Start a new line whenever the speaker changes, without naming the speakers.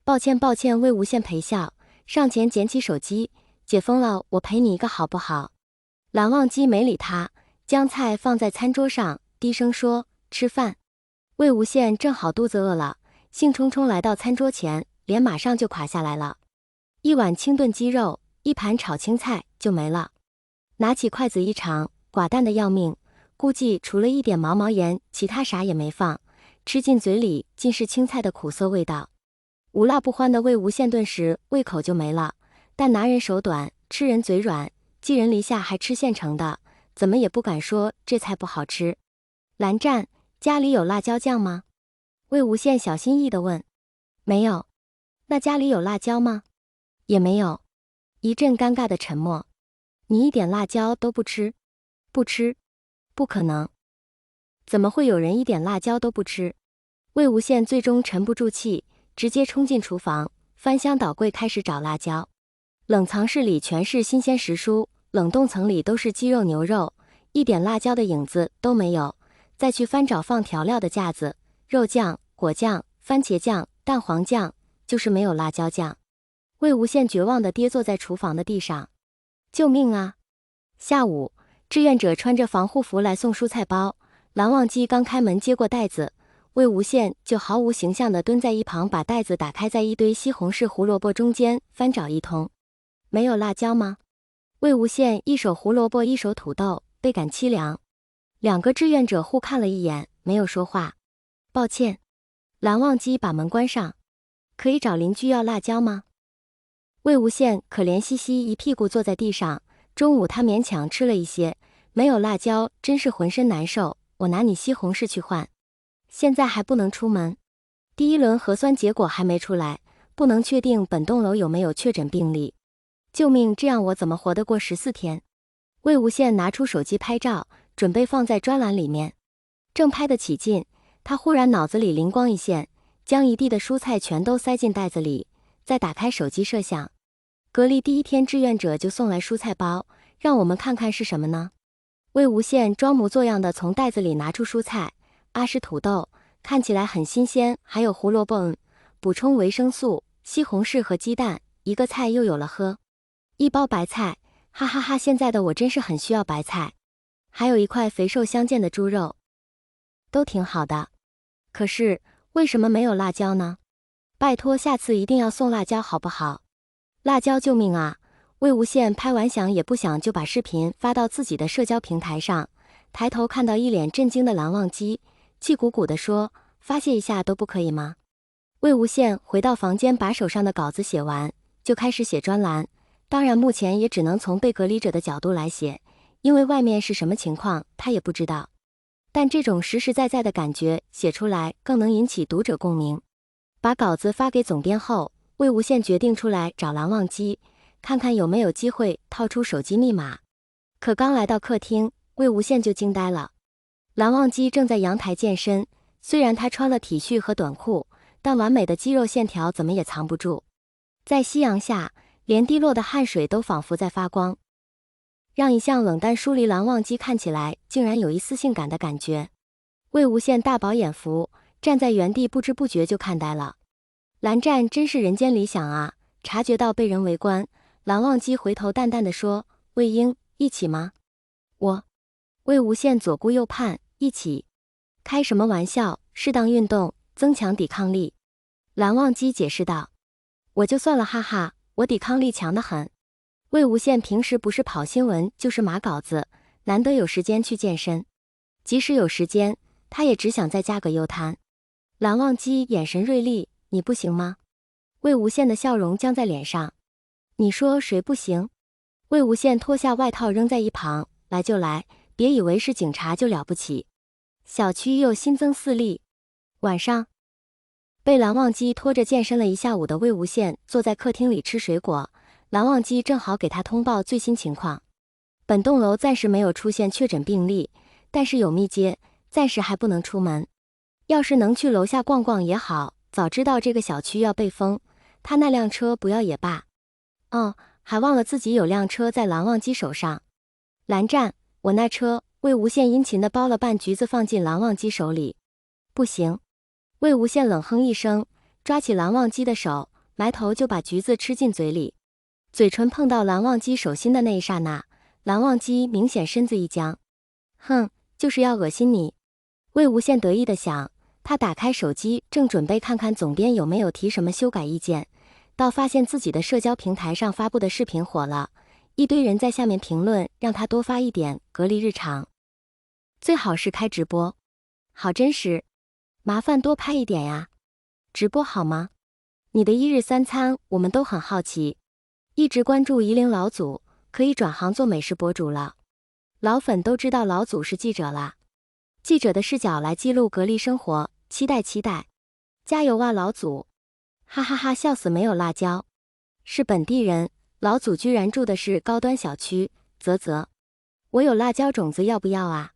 抱歉，魏无羡陪笑，上前捡起手机，解封了，我陪你一个好不好？蓝忘机没理他，将菜放在餐桌上，低声说：“吃饭。”魏无羡正好肚子饿了，兴冲冲来到餐桌前，脸马上就垮下来了。一碗清炖鸡肉，一盘炒青菜就没了。拿起筷子一尝，寡淡的要命，估计除了一点毛毛盐，其他啥也没放。吃进嘴里尽是青菜的苦涩味道。无辣不欢的魏无羡顿时胃口就没了，但拿人手短，吃人嘴软，寄人篱下还吃现成的，怎么也不敢说这菜不好吃。蓝湛，家里有辣椒酱吗？魏无羡小心翼翼地问。没有。那家里有辣椒吗？也没有。一阵尴尬的沉默。你一点辣椒都不吃？不吃。不可能。怎么会有人一点辣椒都不吃？魏无羡最终沉不住气，直接冲进厨房，翻箱倒柜开始找辣椒。冷藏室里全是新鲜时蔬，冷冻层里都是鸡肉牛肉，一点辣椒的影子都没有。再去翻找放调料的架子，肉酱、果酱、番茄酱、蛋黄酱，就是没有辣椒酱。魏无羡绝望地跌坐在厨房的地上。救命啊！下午，志愿者穿着防护服来送蔬菜包，蓝忘机刚开门接过袋子，魏无羡就毫无形象地蹲在一旁，把袋子打开，在一堆西红柿胡萝卜中间翻找一通。没有辣椒吗？魏无羡一手胡萝卜一手土豆，倍感凄凉。两个志愿者互看了一眼，没有说话。抱歉。蓝忘机把门关上。可以找邻居要辣椒吗？魏无羡可怜兮兮一屁股坐在地上，中午他勉强吃了一些，没有辣椒真是浑身难受，我拿你西红柿去换。现在还不能出门，第一轮核酸结果还没出来，不能确定本栋楼有没有确诊病例。救命，这样我怎么活得过14天？魏无羡拿出手机拍照，准备放在专栏里面。正拍得起劲，他忽然脑子里灵光一现，将一地的蔬菜全都塞进袋子里，再打开手机摄像。隔离第一天，志愿者就送来蔬菜包，让我们看看是什么呢？魏无羡装模作样的从袋子里拿出蔬菜，是土豆，看起来很新鲜，还有胡萝卜，补充维生素，西红柿和鸡蛋，一个菜又有了喝。一包白菜，哈哈哈，现在的我真是很需要白菜。还有一块肥瘦相间的猪肉，都挺好的。可是为什么没有辣椒呢？拜托，下次一定要送辣椒好不好？辣椒救命啊！魏无羡拍完想也不想就把视频发到自己的社交平台上，抬头看到一脸震惊的蓝忘机，气鼓鼓地说：“发泄一下都不可以吗？”魏无羡回到房间，把手上的稿子写完，就开始写专栏。当然目前也只能从被隔离者的角度来写，因为外面是什么情况他也不知道。但这种实实在在的感觉写出来更能引起读者共鸣。把稿子发给总编后，魏无羡决定出来找蓝忘机，看看有没有机会套出手机密码。可刚来到客厅，魏无羡就惊呆了。蓝忘机正在阳台健身，虽然他穿了体恤和短裤，但完美的肌肉线条怎么也藏不住。在夕阳下，连滴落的汗水都仿佛在发光，让一向冷淡疏离蓝忘机看起来竟然有一丝性感的感觉。魏无羡大饱眼福，站在原地不知不觉就看呆了。蓝湛真是人间理想啊！察觉到被人围观，蓝忘机回头淡淡的说：“魏婴，一起吗？”魏无羡左顾右盼，一起？开什么玩笑，适当运动，增强抵抗力。蓝忘机解释道：“我就算了，哈哈，我抵抗力强得很。”魏无羡平时不是跑新闻就是码稿子，难得有时间去健身。即使有时间，他也只想再加个优瘫。蓝忘机眼神锐利：“你不行吗？”魏无羡的笑容僵在脸上。你说谁不行？魏无羡脱下外套扔在一旁：“来就来，别以为是警察就了不起。”小区又新增4例。晚上，被蓝忘机拖着健身了一下午的魏无羡坐在客厅里吃水果，蓝忘机正好给他通报最新情况。本栋楼暂时没有出现确诊病例，但是有密接，暂时还不能出门。要是能去楼下逛逛也好，早知道这个小区要被封，他那辆车不要也罢。还忘了自己有辆车在蓝忘机手上。蓝湛，我那车。魏无羡殷勤地剥了半橘子放进蓝忘机手里。不行。魏无羡冷哼一声，抓起蓝忘机的手，埋头就把橘子吃进嘴里。嘴唇碰到蓝忘机手心的那一刹那，蓝忘机明显身子一僵。哼，就是要恶心你。魏无羡得意地想，他打开手机，正准备看看总编有没有提什么修改意见，倒发现自己的社交平台上发布的视频火了，一堆人在下面评论，让他多发一点，隔离日常。最好是开直播，好真实，麻烦多拍一点呀。直播好吗？你的一日三餐我们都很好奇。一直关注夷陵老祖，可以转行做美食博主了。老粉都知道老祖是记者啦，记者的视角来记录隔离生活，期待期待，加油啊老祖！哈哈哈，笑死没有辣椒，是本地人，老祖居然住的是高端小区，啧啧，我有辣椒种子要不要啊？